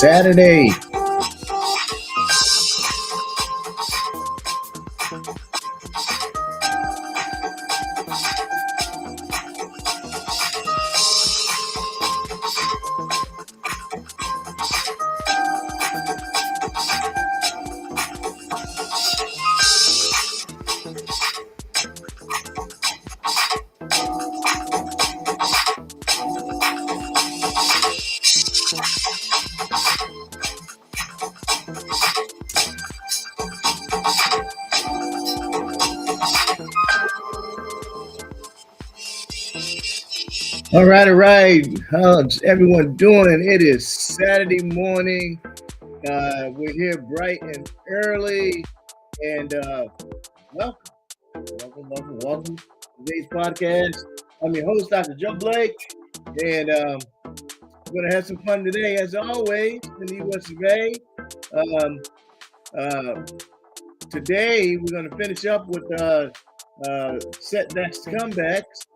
Saturday. All right. How's everyone doing? It is Saturday morning. We're here bright and early. And welcome to today's podcast. I'm your host, Dr. Joe Blake. And we're going to have some fun today, as always, in the US of A. Today, we're going to finish up with setbacks, comebacks.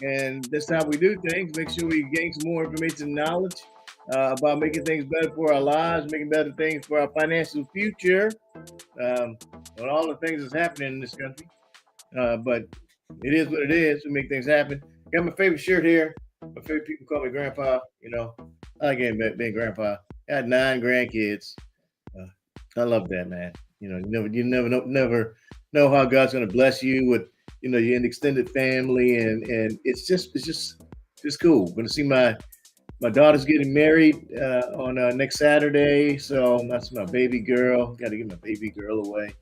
And that's how we do things. Make sure we gain some more information and knowledge about making things better for our lives, making better things for our financial future, and all the things that's happening in this country. But it is what it is. We make things happen. Got my favorite shirt here. My favorite people call me Grandpa. You know, I like being Grandpa. I had 9 grandkids. I love that, man. You know, you never know how God's going to bless you with, you know, you're an extended family, and it's just cool. I'm gonna see my daughter's getting married on next Saturday, so that's my baby girl. Got to get my baby girl away,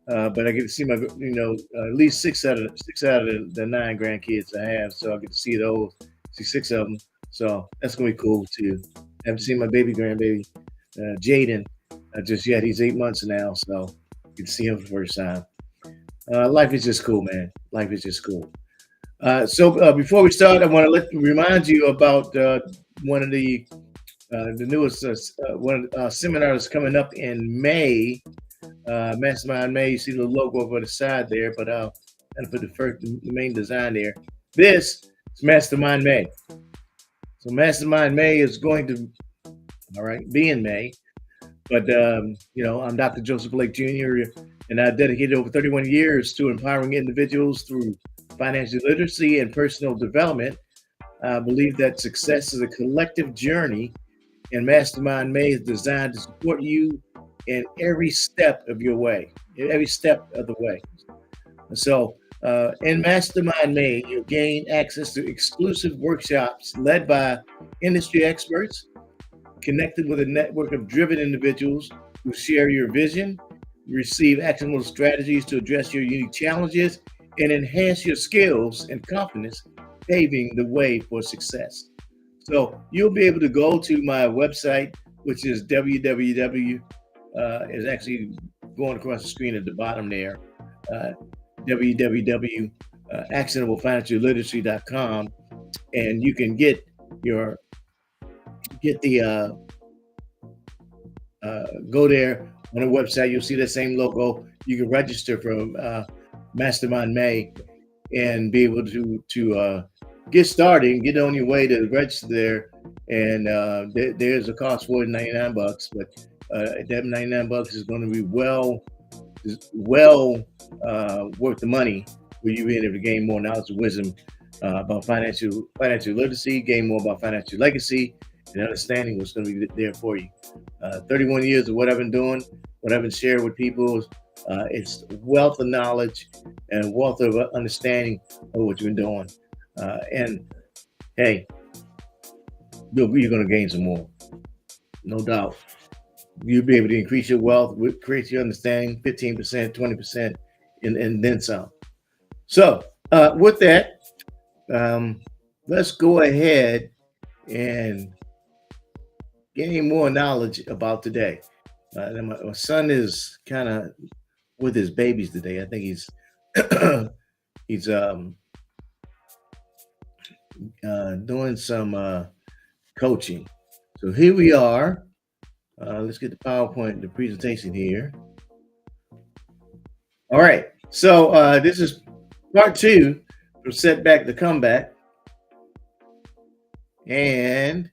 but I get to see my, you know, at least six out of the 9 grandkids I have, so I get to see those, see 6 of them. So that's gonna be cool too. I haven't seen my grandbaby, Jaden, just yet. He's 8 months now, so I get to see him for the first time. Life is just cool, man. Life is just cool. So before we start, I want to remind you about one of the newest seminars coming up in May. Mastermind May. You see the logo over the side there, but I'll put the main design there. This is Mastermind May. So Mastermind May is going to, be in May. But you know, I'm Dr. Joseph Blake Jr. and I've dedicated over 31 years to empowering individuals through financial literacy and personal development. I believe that success is a collective journey, And Mastermind May is designed to support you in every step of your way, every step of the way. So, in Mastermind May, you'll gain access to exclusive workshops led by industry experts, connected with a network of driven individuals who share your vision, receive actionable strategies to address your unique challenges, and enhance your skills and confidence, paving the way for success. So you'll be able to go to my website, which is www. Is actually going across the screen at the bottom there. Uh, www. Actionablefinancialliteracy.com, and you can your get the go there on the website. You'll see the same logo. You can register for Mastermind May and be able to get started and get on your way to register there. And there's a cost for it, $99, but that $99 is going to be well worth the money for you being able to gain more knowledge and wisdom about financial literacy, gain more about financial legacy, and understanding what's going to be there for you. 31 years of what I've been doing, what I've been sharing with people, it's wealth of knowledge and wealth of understanding of what you've been doing. And hey, you're going to gain some more, no doubt. You'll be able to increase your wealth, increase your understanding, 15%, 20%, and then some. So, with that, let's go ahead and gain more knowledge about today. My son is kind of with his babies today. I think he's doing some coaching. So here we are. Let's get the PowerPoint, the presentation here. All right. So this is part 2 from Setback to Comeback. And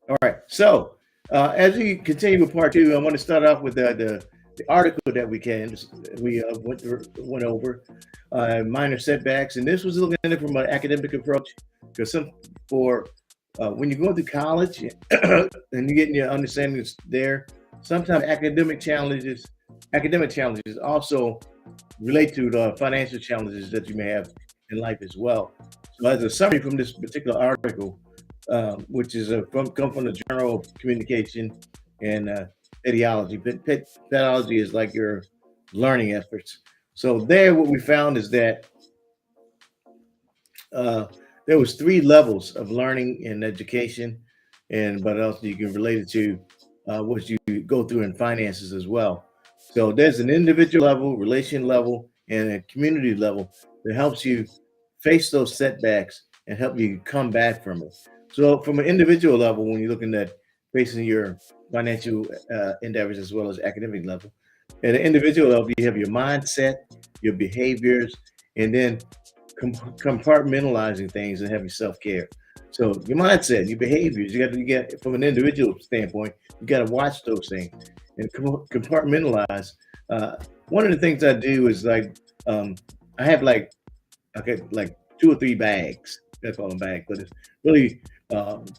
all right. So as we continue with part 2, I want to start off with the article that we went over, minor setbacks, and this was looking at it from an academic approach, because when you're going to college and you're getting your understanding there, sometimes academic challenges also relate to the financial challenges that you may have in life as well. So as a summary from this particular article, which is come from the Journal of Communication and Pedagogy. Pedagogy is like your learning efforts. So there, what we found is that there was 3 levels of learning and education, but also you can relate it to what you go through in finances as well. So there's an individual level, relation level, and a community level that helps you face those setbacks and help you come back from it. So from an individual level, when you're looking at facing your financial endeavors as well as academic level, at an individual level, you have your mindset, your behaviors, and then compartmentalizing things and having self-care. So your mindset, your behaviors, you get from an individual standpoint, you got to watch those things and compartmentalize. One of the things I do is I have like 2 or 3 bags. That's all a bag, but it's really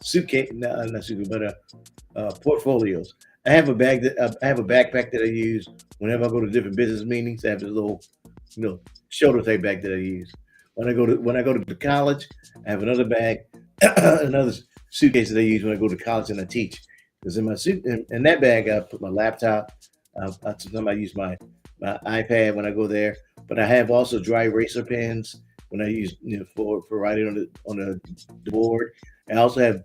suitcase, not suitcase, but portfolios. I have a backpack that I use whenever I go to different business meetings. I have this little, shoulder type bag that I use. When I go to college, I have another bag, another suitcase that I use when I go to college and I teach. Because in my in that bag, I put my laptop. Sometimes I use my iPad when I go there. But I have also dry eraser pens when I use for writing on the board. I also have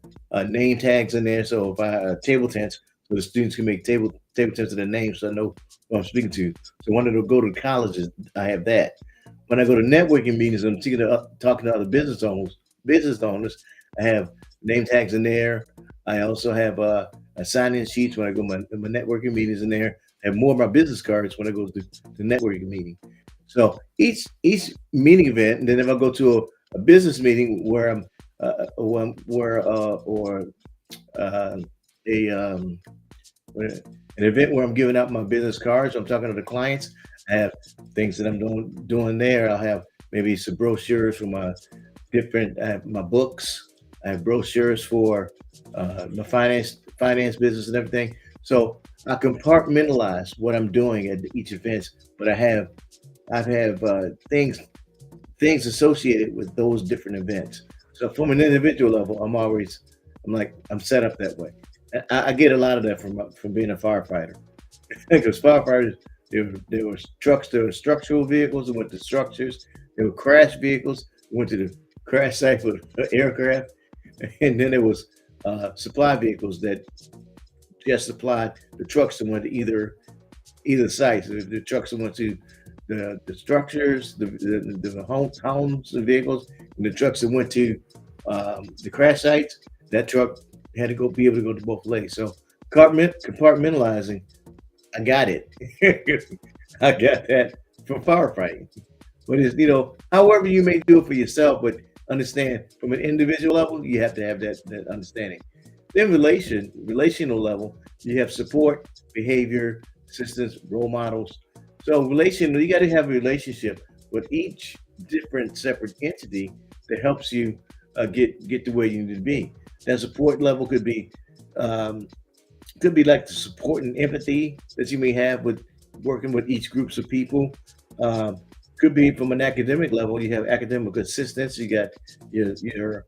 name tags in there, so if I table tents, so the students can make table tents of their names, so I know who I'm speaking to. So when I go to colleges, I have that. When I go to networking meetings, I'm talking to other business owners. I have name tags in there. I also have sign-in sheets when I go to my networking meetings in there. I have more of my business cards when I go to the networking meeting. So each meeting event, and then if I go to a business meeting where I'm an event where I'm giving out my business cards, I'm talking to the clients. I have things that I'm doing there. I'll have maybe some brochures from my books. I have brochures for the finance business and everything. So I compartmentalize what I'm doing at each event, but I have things associated with those different events. So from an individual level, I'm set up that way. I get a lot of that from being a firefighter because firefighters there were trucks, there were structural vehicles that went to structures, there were crash vehicles went to the crash site for the aircraft, and then there was supply vehicles that just supplied the trucks that went to either sites. The trucks that went to the structures, the homes, the vehicles, and the trucks that went to the crash sites. That truck had to be able to go to both lanes. So compartmentalizing, I got it. I got that from firefighting. But it's, however you may do it for yourself, but understand from an individual level, you have to have that understanding. Then relational level, you have support, behavior, assistance, role models. So relational, you got to have a relationship with each different separate entity that helps you get to where you need to be. That support level um, could be like the support and empathy that you may have with working with each groups of people. Um, could be from an academic level. You have academic assistants. You got your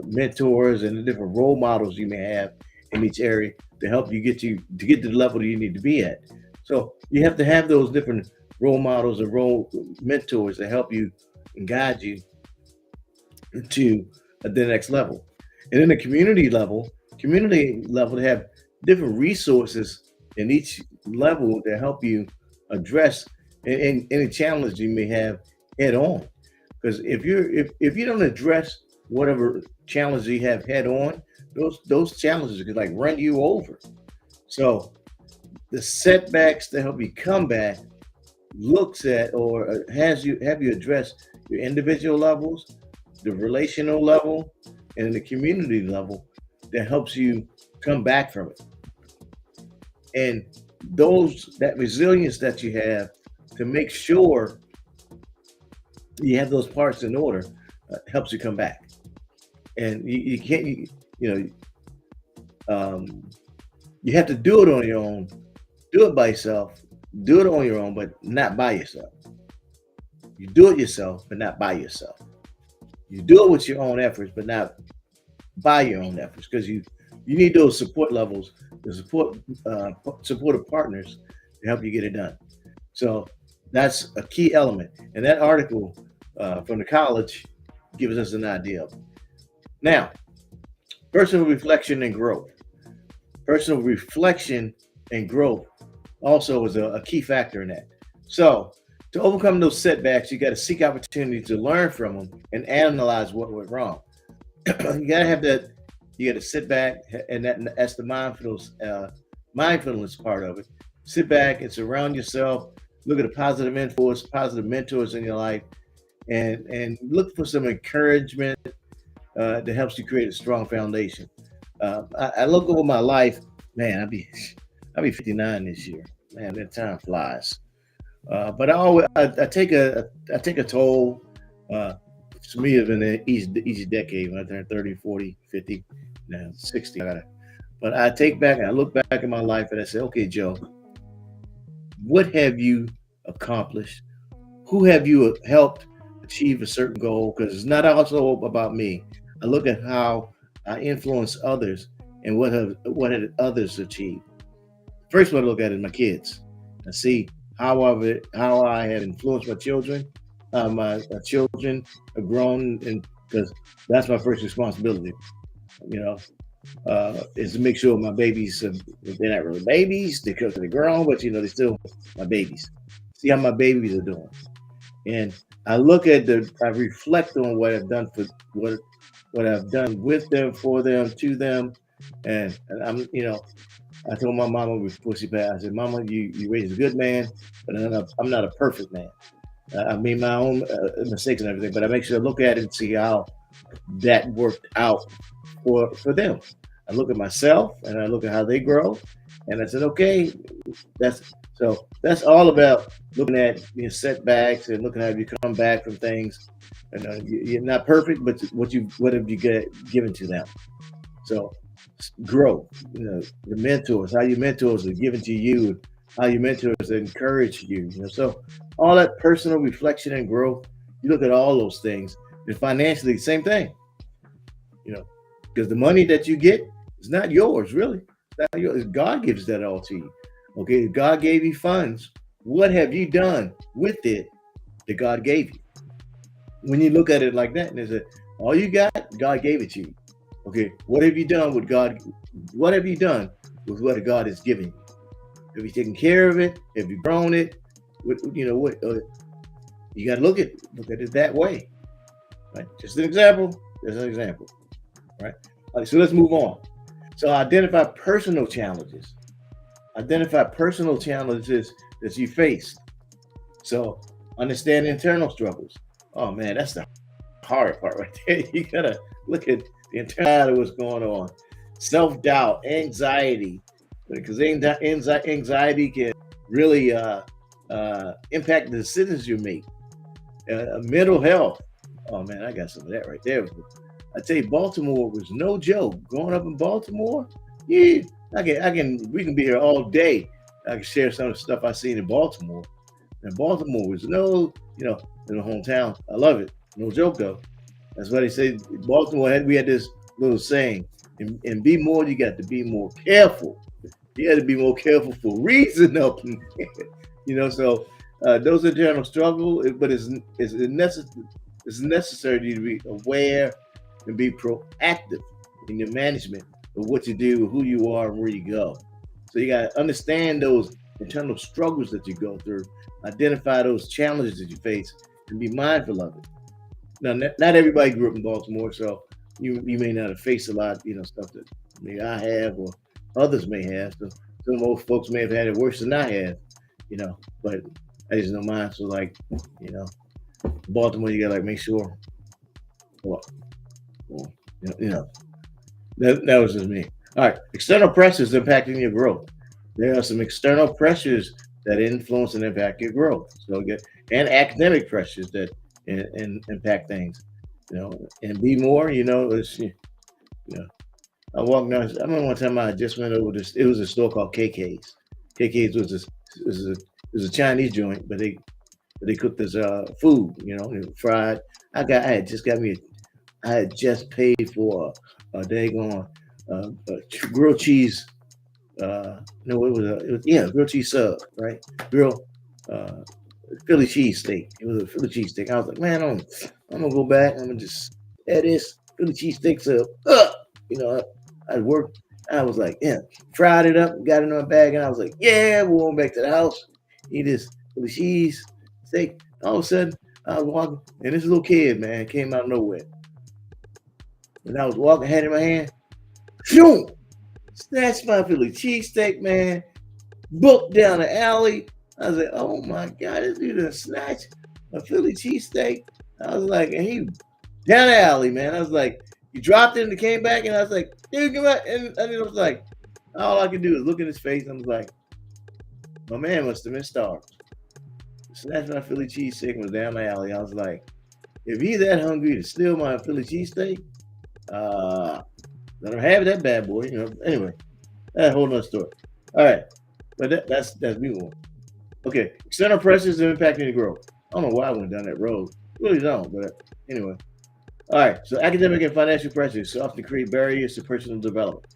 mentors and the different role models you may have in each area to help you get to the level that you need to be at. So you have to have those different role models and role mentors to help you and guide you to the next level. And then the community level, they have different resources in each level to help you address any challenge you may have head on. Because if you don't address whatever challenge you have head on, those challenges could like run you over. So the setbacks to help you come back looks at or has you have you address your individual levels, the relational level, and the community level that helps you come back from it. And that resilience that you have to make sure you have those parts in order helps you come back. And you can't you know um, you have to do it on your own, do it by yourself, do it on your own, but not by yourself. You do it yourself, but not by yourself. You do it with your own efforts, but not by your own efforts, because you need those support levels, the supportive partners to help you get it done. So that's a key element, and that article from the college gives us an idea of it. Now, personal reflection and growth. Personal reflection and growth also is a key factor in that. So to overcome those setbacks, you got to seek opportunities to learn from them and analyze what went wrong. You got to have that. You got to sit back, and that's the mindfulness part of it. Sit back and surround yourself. Look at the positive influence, positive mentors in your life, and look for some encouragement that helps you create a strong foundation. I look over my life, man. I'll be 59 this year. Man, that time flies. But I take a toll. For me, it's been an easy decade. When I turned 30, 40, 50, now 60. But I take back and I look back in my life and I say, okay, Joe, what have you accomplished? Who have you helped achieve a certain goal? Because it's not also about me. I look at how I influence others and what have others achieved. First one I look at is my kids. I see how I had influenced my children. My children have grown, and because that's my first responsibility. You know, is to make sure my babies they're not really babies because they're grown, but they're still my babies. See how my babies are doing, and I reflect on what I've done for what I've done with them, for them, to them, and I told my mama before she passed, I said, Mama, you raised a good man, but I'm not a perfect man. I made my own mistakes and everything, but I make sure I look at it and see how that worked out for them. I look at myself and I look at how they grow, and I said, okay, that's So that's all about looking at setbacks and looking at how you come back from things. And you're not perfect, but what have you get given to them? So grow. The mentors, how your mentors are given to you, how your mentors encourage you. So all that personal reflection and growth. You look at all those things, and financially, same thing. You know, because the money that you get is not yours, really. It's not yours. God gives that all to you. Okay, if God gave you funds, what have you done with it that God gave you? When you look at it like that, and they say, all you got, God gave it to you. Okay, what have you done with God? What have you done with what God has given you? Have you taken care of it? Have you grown it? What? You got to look at it that way, right? Just an example. Just an example, right? All right, so let's move on. So identify personal challenges. Identify personal challenges that you faced. So understand internal struggles. Oh man, that's the hard part right there. You gotta look at the internal side of what's going on. Self-doubt, anxiety, because anxiety can really impact the decisions you make. Mental health. Oh man, I got some of that right there. I tell you, Baltimore was no joke. Growing up in Baltimore, yeah, we can be here all day. I can share some of the stuff I seen in Baltimore. And Baltimore was in the hometown. I love it. No joke though. That's why they say Baltimore we had this little saying, and be more, you got to be more careful. You got to be more careful for reason up so those internal struggle, but it's necessary to be aware and be proactive in your management of what you do, who you are, and where you go. So you got to understand those internal struggles that you go through, identify those challenges that you face, and be mindful of it. Now, not everybody grew up in Baltimore, so you may not have faced a lot, stuff that maybe I have or others may have. So some old folks may have had it worse than I have, but I just know mine. So Baltimore, you gotta make sure. Well, that was just me. All right, external pressures impacting your growth. There are some external pressures that influence and impact your growth. So and academic pressures that impact things. And be more. I walked down. I remember one time I just went over this. It was a store called KK's. KK's was a Chinese joint, but they cooked this food. Fried. I had just paid for a daggone grilled cheese. No, it was grilled cheese sub, right? Grilled Philly cheese steak. It was a Philly cheese steak. I was like, man, I'm gonna go back. I'm gonna just add this Philly cheese steak sub. I worked. I was like, yeah, fried it up, got it in my bag, and I was like, yeah, we're going back to the house. Eat this Philly cheese steak. All of a sudden, I was walking, and this little kid, man, came out of nowhere. And I was walking, had it in my hand, shoom, snatched my Philly cheesesteak, man, booked down the alley. I was like, oh my God, this dude done snatched a Philly cheesesteak. I was like, and he down the alley, man. I was like, he dropped it and came back, and I was like, dude, come back. And it was like, all I could do is look in his face, and I was like, my man must have been starved. Snatched my Philly cheesesteak and was down the alley. I was like, if he's that hungry to steal my Philly cheesesteak, let him have that bad boy. Anyway, that's a whole nother story. All right, but that's me one. Okay, external pressures are impacting your growth. I don't know why I went down that road. Really don't, but anyway. All right, so academic and financial pressures often create barriers to personal development.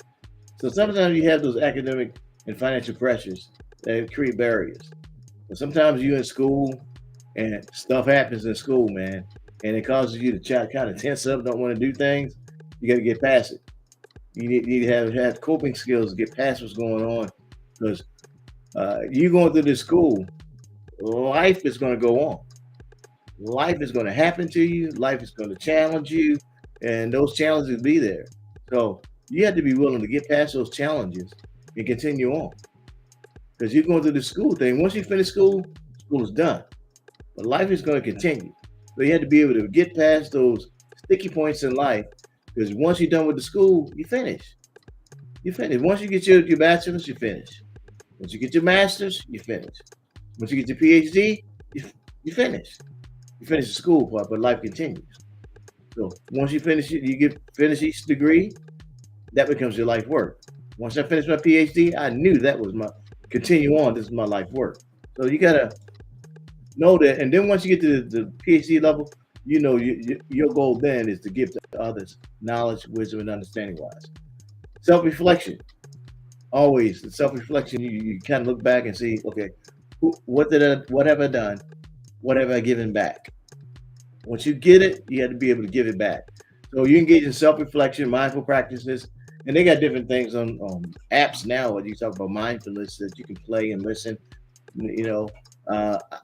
So sometimes you have those academic and financial pressures that create barriers. And sometimes you're in school and stuff happens in school, man, and it causes you to kind of tense up, don't want to do things. You got to get past it. You need to have coping skills to get past what's going on, because you going through this school, life is going to go on. Life is going to happen to you. Life is going to challenge you, and those challenges be there. So you have to be willing to get past those challenges and continue on, because you're going through the school thing. Once you finish school, school is done, but life is going to continue. So you have to be able to get past those sticky points in life, because once you're done with the school, you finish. You finish. Once you get your bachelor's, you finish. Once you get your master's, you finish. Once you get your PhD, you, you finish. You finish the school part, but life continues. So once you finish it, you get finish each degree, that becomes your life work. Once I finished my PhD, I knew that was my continue on. This is my life work. So you gotta know that, and then once you get to the PhD level, you know your goal then is to give to others knowledge, wisdom, and understanding wise. Self reflection, always the self reflection. You kind of look back and see, okay, what have I done? What have I given back? Once you get it, you have to be able to give it back. So you engage in self-reflection, mindful practices, and they got different things on apps now. When you talk about mindfulness, that you can play and listen. You know,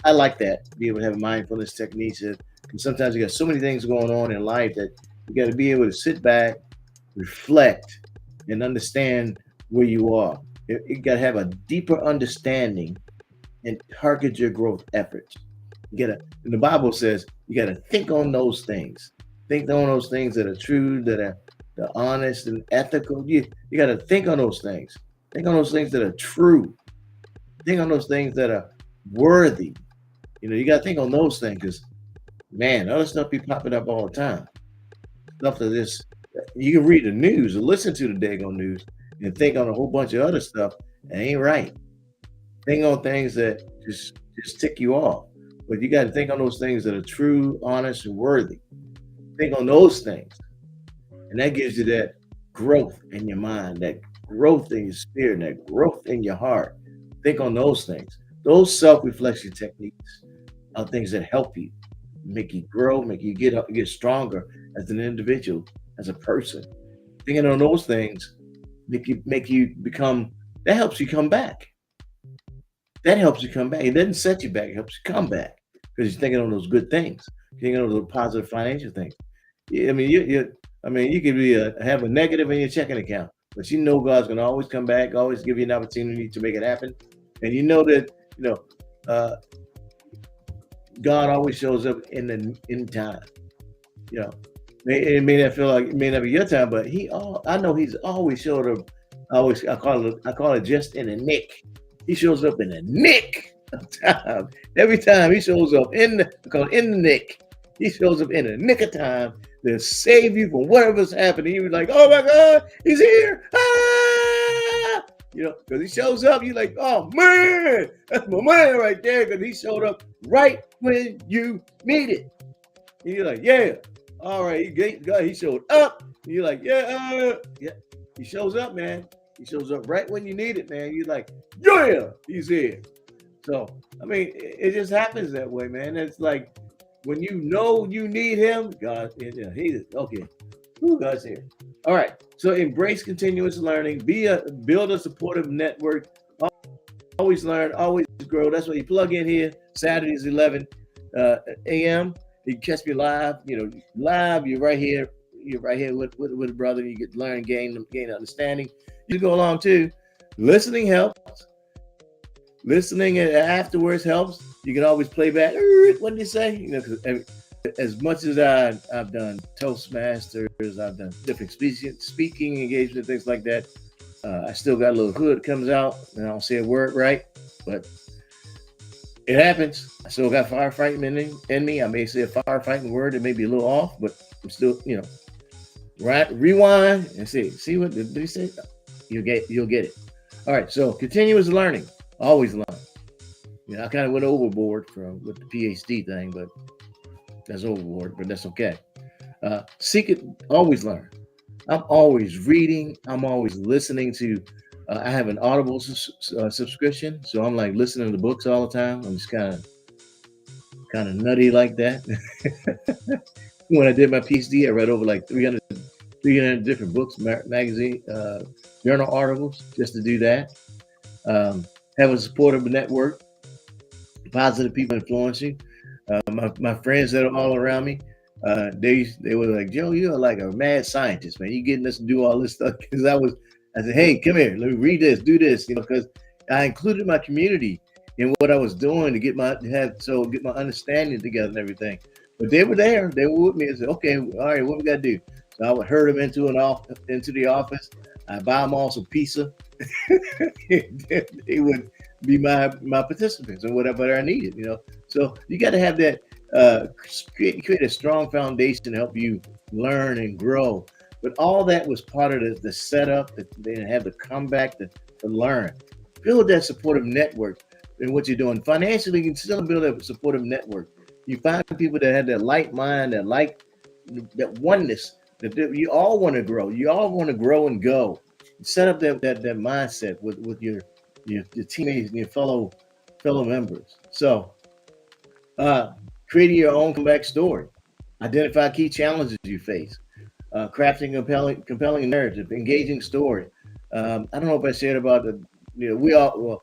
I like that. Be able to have mindfulness techniques. Because sometimes you got so many things going on in life that you got to be able to sit back, reflect, and understand where you are. You got to have a deeper understanding and target your growth efforts. You gotta, and the Bible says you gotta think on those things. Think on those things that are true, that are honest and ethical. You gotta think on those things. Think on those things that are true. Think on those things that are worthy. You know, you gotta think on those things because man, other stuff be popping up all the time. Stuff that is you can read the news or listen to the daggone news and think on a whole bunch of other stuff that ain't right. Think on things that just tick you off. But you got to think on those things that are true, honest, and worthy. Think on those things. And that gives you that growth in your mind, that growth in your spirit, that growth in your heart. Think on those things. Those self-reflection techniques are things that help you, make you grow, make you get stronger as an individual, as a person. Thinking on those things make you become, that helps you come back. That helps you come back. It doesn't set you back. It helps you come back because you're thinking on those good things, thinking on those positive financial things. Yeah, I mean, you could have a negative in your checking account, but you know God's going to always come back, always give you an opportunity to make it happen, and you know that uh, God always shows up in time. You know, it may not feel like it may not be your time, but I know He's always showed up. I call it just in a nick. He shows up in a nick of time. Every time He shows up in the nick. He shows up in a nick of time to save you from whatever's happening. You're like, oh my God, He's here. Ah! Because He shows up, you're like, oh man, that's my man right there, because He showed up right when you need it. And you're like, yeah, all right, He showed up. And you're like, yeah. He shows up, man. He shows up right when you need it, man. You're like, yeah, He's here. So, I mean, it just happens that way, man. It's like when you know you need Him, God, He's okay. Ooh, God's here. All right. So embrace continuous learning. Build a supportive network. Always learn, always grow. That's why you plug in here. Saturdays 11 a.m. You can catch me live. Live. You're right here. You're right here with a brother. You get to learn, gain understanding. You go along too. Listening helps. Listening afterwards helps. You can always play back. What did he say? Because as much as I've done Toastmasters, I've done different speaking engagement, things like that. I still got a little hood comes out, and I don't say a word right, but it happens. I still got firefighting in me. I may say a firefighting word that may be a little off, but I'm still, right. Rewind and see what did he say. You'll get it. All right. So continuous learning, always learn. I kind of went overboard with the PhD thing, but that's overboard. But that's okay. Seek it. Always learn. I'm always reading. I'm always listening to. I have an Audible subscription, so I'm like listening to books all the time. I'm just kind of nutty like that. When I did my PhD, I read over like 300 different books, magazine, journal articles, just to do that. Have a supportive network, positive people influence you. My friends that are all around me, they were like, Joe, you're like a mad scientist, man. You getting us to do all this stuff. Because I said, hey, come here, let me read this, do this, because I included my community in what I was doing to get my understanding together and everything. But they were there, they were with me. I said, okay, all right, what we got to do? So I would herd them into the office. I buy them all some pizza. they would be my participants or whatever I needed. So you got to have that create a strong foundation to help you learn and grow. But all that was part of the setup that they have the comeback to learn. Build that supportive network in what you're doing. Financially, you can still build a supportive network. You find people that have that light mind, that like that oneness, that you all want to grow. You all want to grow and go. Set up that mindset with your teammates and your fellow members. So uh, creating your own comeback story. Identify key challenges you face. Crafting compelling narrative, engaging story. I don't know if I shared about the, we all, well,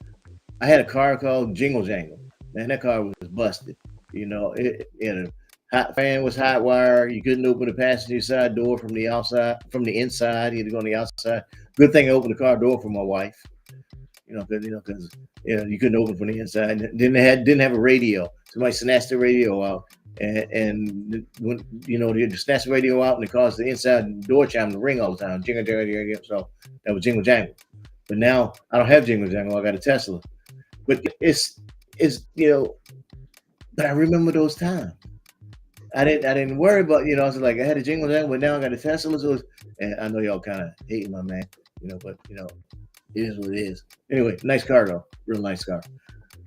I had a car called Jingle Jangle. Man, that car was busted. It had a hot fan was hot wire. You couldn't open the passenger side door from the outside, from the inside. You had to go on the outside. Good thing I opened the car door for my wife. Because you couldn't open from the inside. Didn't have a radio. Somebody snatched the radio out, and when they snatched the radio out, and it caused the inside door chime to ring all the time. Jingle jangle jangle. So that was jingle jangle. But now I don't have jingle jangle. I got a Tesla. But it's But I remember those times. I didn't worry about I was like I had a jingle jangle, but now I got a Tesla. So and I know y'all kind of hating my man, but it is what it is. Anyway, nice car though, real nice car.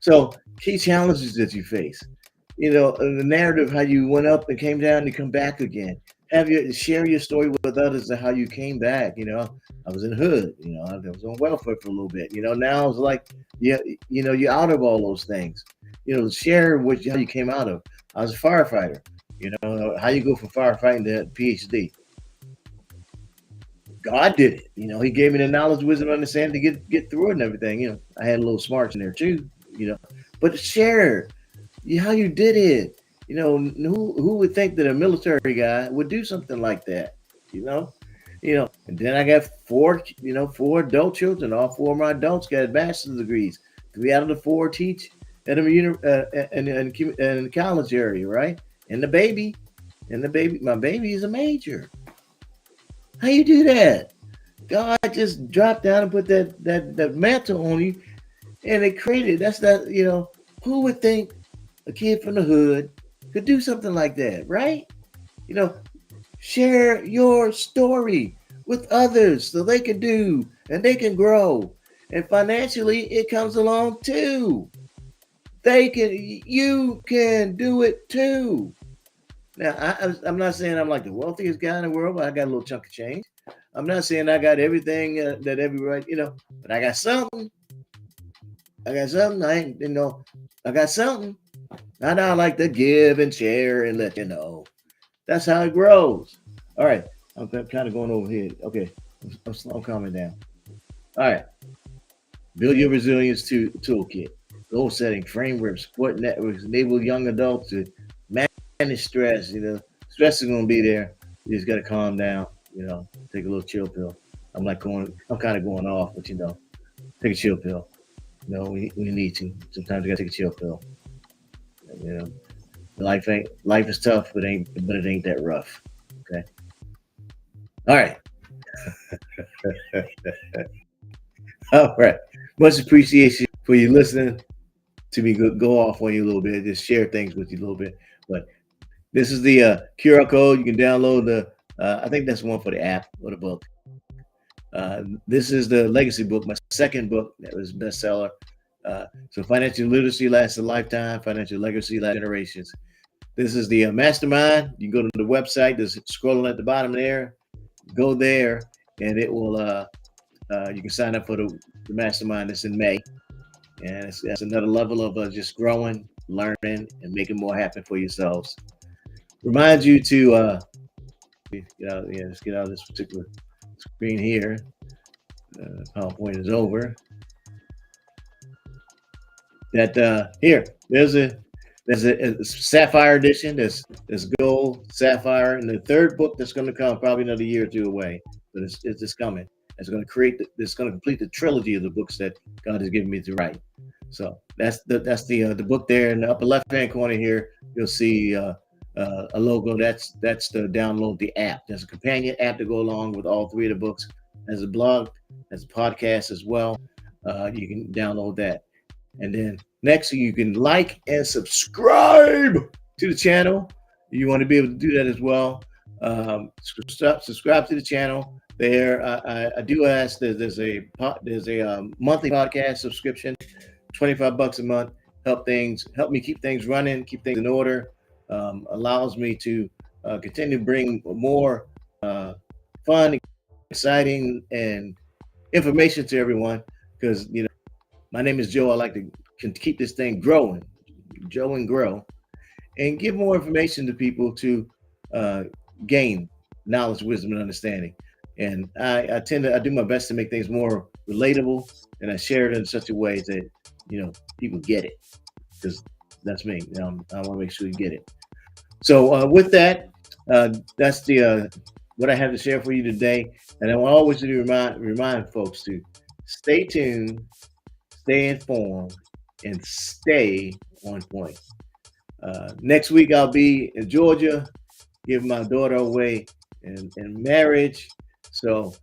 So key challenges that you face, the narrative how you went up and came down and you come back again. Have you share your story with others of how you came back. I was in the hood. I was on welfare for a little bit. Now it's like yeah, you're out of all those things. Share how you came out of. I was a firefighter. How you go from firefighting to PhD. God did it. He gave me the knowledge, wisdom, understanding to get through it and everything. I had a little smarts in there too. But share how you did it. Who would think that a military guy would do something like that? And then I got four adult children. All four of my adults got bachelor's degrees. 3 out of the 4 teach at in college area, right? And my baby is a major. How you do that? God just dropped down and put that mantle on you, and it created. That's that. Who would think a kid from the hood could do something like that, right? You know, share your story with others so they can do and they can grow, and financially it comes along too. You can do it too. Now, I'm not saying I'm like the wealthiest guy in the world, but I got a little chunk of change. I'm not saying I got everything that everybody, but I got something. I got something. I got something. I know I like to give and share and let you know. That's how it grows. All right. I'm kind of going over here. Okay. I'm calming down. All right. Build your resilience toolkit. Goal setting framework, support networks, enable young adults to manage stress. Stress is going to be there. You just got to calm down. Take a little chill pill. I'm kind of going off, but take a chill pill. We need to. Sometimes you got to take a chill pill. You know, life is tough, but it ain't that rough. Okay. All right. All right. Much appreciation for you listening to me go off on you a little bit, just share things with you a little bit. But this is the QR code. You can download the. I think that's one for the app or the book. This is the legacy book, my second book that was bestseller. So financial literacy lasts a lifetime. Financial legacy lasts generations. This is the mastermind. You can go to the website. There's scrolling at the bottom there. Go there, and it will. You can sign up for the mastermind. It's in May, and that's another level of just growing, learning, and making more happen for yourselves. Remind you to let's get out of this particular screen here. PowerPoint is over. That here, there's a Sapphire edition. There's gold, sapphire, and the third book that's going to come probably another year or two away, but it's coming. It's going to it's going to complete the trilogy of the books that God has given me to write. So that's the book there in the upper left hand corner here. You'll see a logo. That's the download the app. There's a companion app to go along with all 3 of the books. as a blog, as a podcast as well. You can download that. And then next, you can like and subscribe to the channel. You want to be able to do that as well. Subscribe to the channel. There, I do ask that there's a monthly podcast subscription, $25 a month. Help me keep things running, keep things in order. Allows me to continue to bring more fun, exciting, and information to everyone. Because my name is Joe. I like to keep this thing growing, Joe and grow, and give more information to people to uh, gain knowledge, wisdom, and understanding. And I do my best to make things more relatable, and I share it in such a way that people get it, because that's me. I want to make sure you get it. So with that, that's the what I have to share for you today. And I want always to remind folks to stay tuned, stay informed, and stay on point. Next week, I'll be in Georgia, giving my daughter away in marriage. So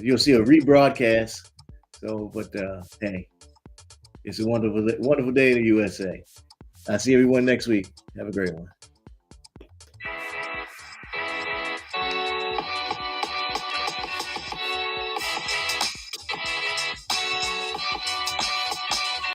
you'll see a rebroadcast. So, but hey, it's a wonderful day in the USA. I'll see everyone next week. Have a great one.